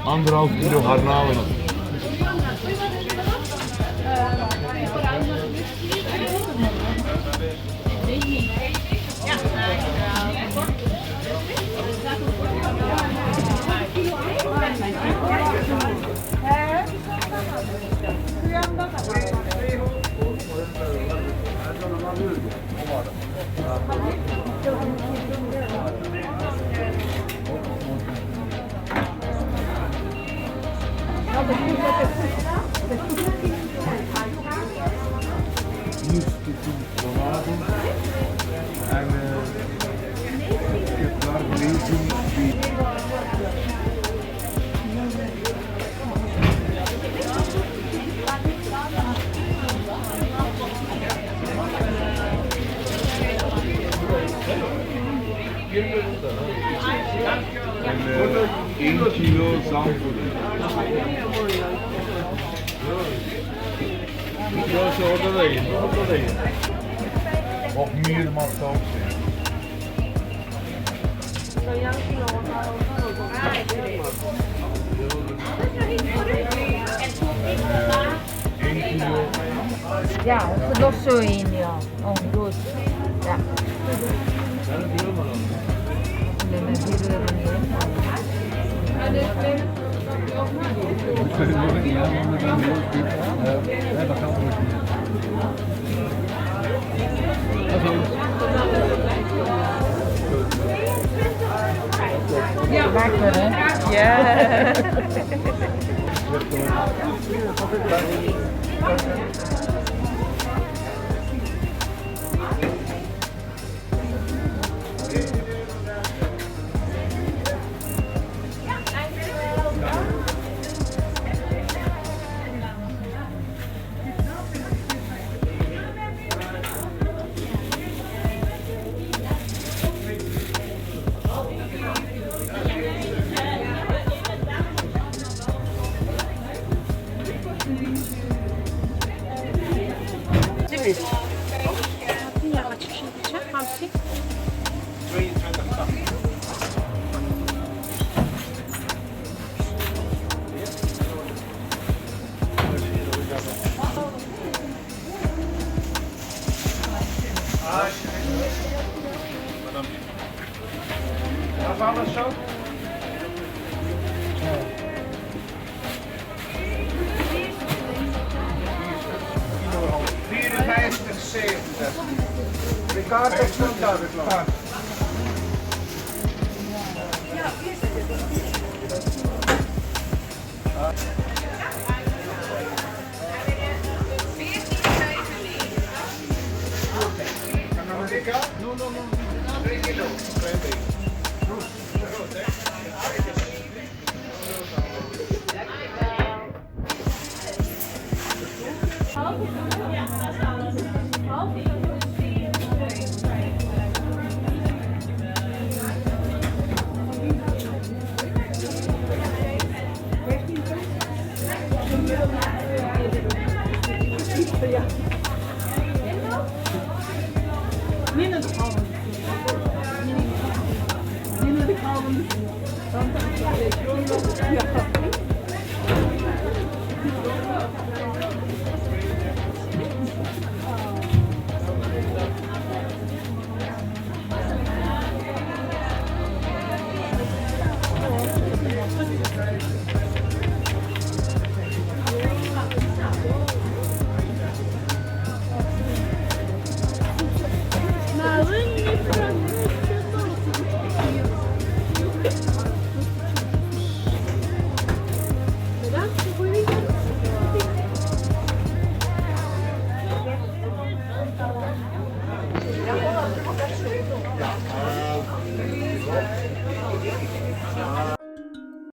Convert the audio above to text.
Anderhalf kilo garnalen. En kilo zambul. Burası orada da iyi, orada da iyi. Of meer masa ook zijn. Ja, of er nog zo in, ja. Oh, goed. Ja. Nee, met 4 euro niet. Ja, lekker hè? Ja. Ja, wat je zegt, hamsi. 22. Was alles zo? De kaart op stond daar weer klaar. Ja, hier zit het. No, 3 kilo. 2 weken.